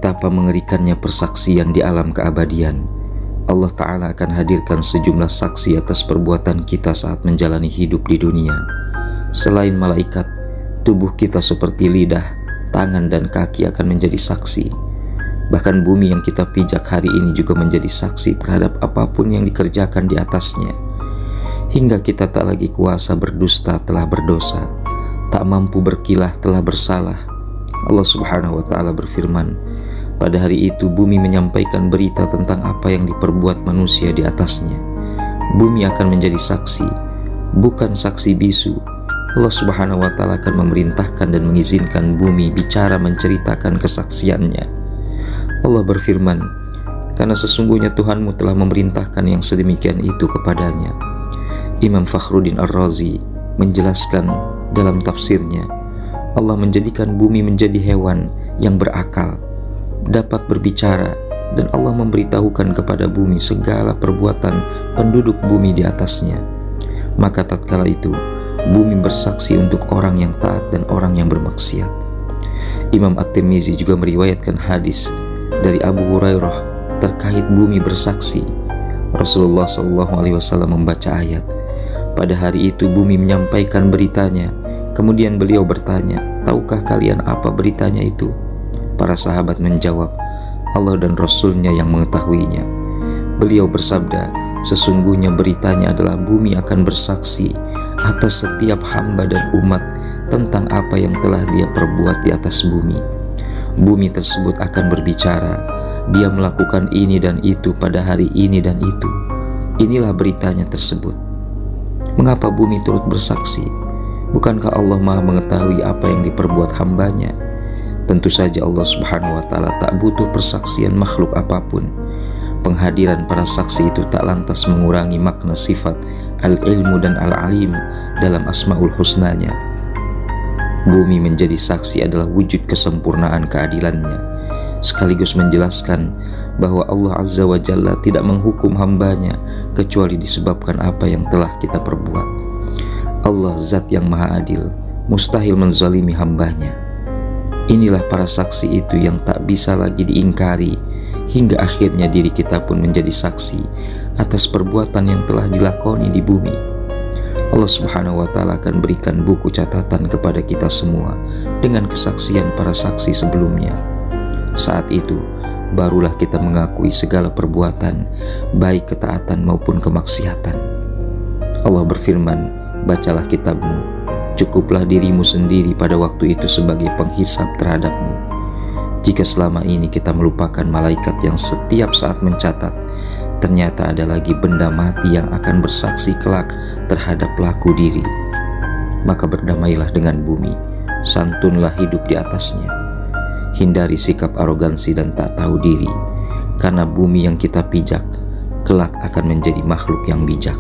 Betapa mengerikannya persaksian di alam keabadian. Allah Ta'ala akan hadirkan sejumlah saksi atas perbuatan kita saat menjalani hidup di dunia. Selain malaikat, tubuh kita seperti lidah, tangan dan kaki akan menjadi saksi. Bahkan bumi yang kita pijak hari ini juga menjadi saksi terhadap apapun yang dikerjakan di atasnya. Hingga kita tak lagi kuasa berdusta telah berdosa, tak mampu berkilah telah bersalah. Allah Subhanahu wa Ta'ala berfirman, pada hari itu bumi menyampaikan berita tentang apa yang diperbuat manusia di atasnya. Bumi akan menjadi saksi, bukan saksi bisu. Allah Subhanahu wa Ta'ala akan memerintahkan dan mengizinkan bumi bicara menceritakan kesaksiannya. Allah berfirman, karena sesungguhnya Tuhanmu telah memerintahkan yang sedemikian itu kepadanya. Imam Fakhruddin Ar-Razi menjelaskan dalam tafsirnya, Allah menjadikan bumi menjadi hewan yang berakal, dapat berbicara, dan Allah memberitahukan kepada bumi segala perbuatan penduduk bumi di atasnya. Maka tatkala itu bumi bersaksi untuk orang yang taat dan orang yang bermaksiat. Imam At-Tirmizi juga meriwayatkan hadis dari Abu Hurairah terkait bumi bersaksi. Rasulullah SAW membaca ayat, pada hari itu bumi menyampaikan beritanya. Kemudian beliau bertanya, tahukah kalian apa beritanya itu? Para sahabat menjawab, Allah dan Rasulnya yang mengetahuinya. Beliau bersabda, sesungguhnya beritanya adalah bumi akan bersaksi atas setiap hamba dan umat tentang apa yang telah dia perbuat di atas bumi. Bumi tersebut akan berbicara, dia melakukan ini dan itu pada hari ini dan itu. Inilah beritanya tersebut. Mengapa bumi turut bersaksi? Bukankah Allah Maha mengetahui apa yang diperbuat hambanya? Tentu saja Allah Subhanahu wa Ta'ala tak butuh persaksian makhluk apapun. Penghadiran para saksi itu tak lantas mengurangi makna sifat al-ilmu dan al-alim dalam asma'ul husnanya. Bumi menjadi saksi adalah wujud kesempurnaan keadilannya, sekaligus menjelaskan bahwa Allah Azza wa Jalla tidak menghukum hambanya kecuali disebabkan apa yang telah kita perbuat. Allah zat yang maha adil, mustahil menzalimi hambanya. Inilah para saksi itu yang tak bisa lagi diingkari, hingga akhirnya diri kita pun menjadi saksi atas perbuatan yang telah dilakoni di bumi. Allah Subhanahu wa Ta'ala akan berikan buku catatan kepada kita semua dengan kesaksian para saksi sebelumnya. Saat itu barulah kita mengakui segala perbuatan, baik ketaatan maupun kemaksiatan. Allah berfirman, bacalah kitabmu, cukuplah dirimu sendiri pada waktu itu sebagai penghisap terhadapmu. Jika selama ini kita melupakan malaikat yang setiap saat mencatat, ternyata ada lagi benda mati yang akan bersaksi kelak terhadap pelaku diri. Maka berdamailah dengan bumi, santunlah hidup di atasnya. Hindari sikap arogansi dan tak tahu diri, karena bumi yang kita pijak kelak akan menjadi makhluk yang bijak.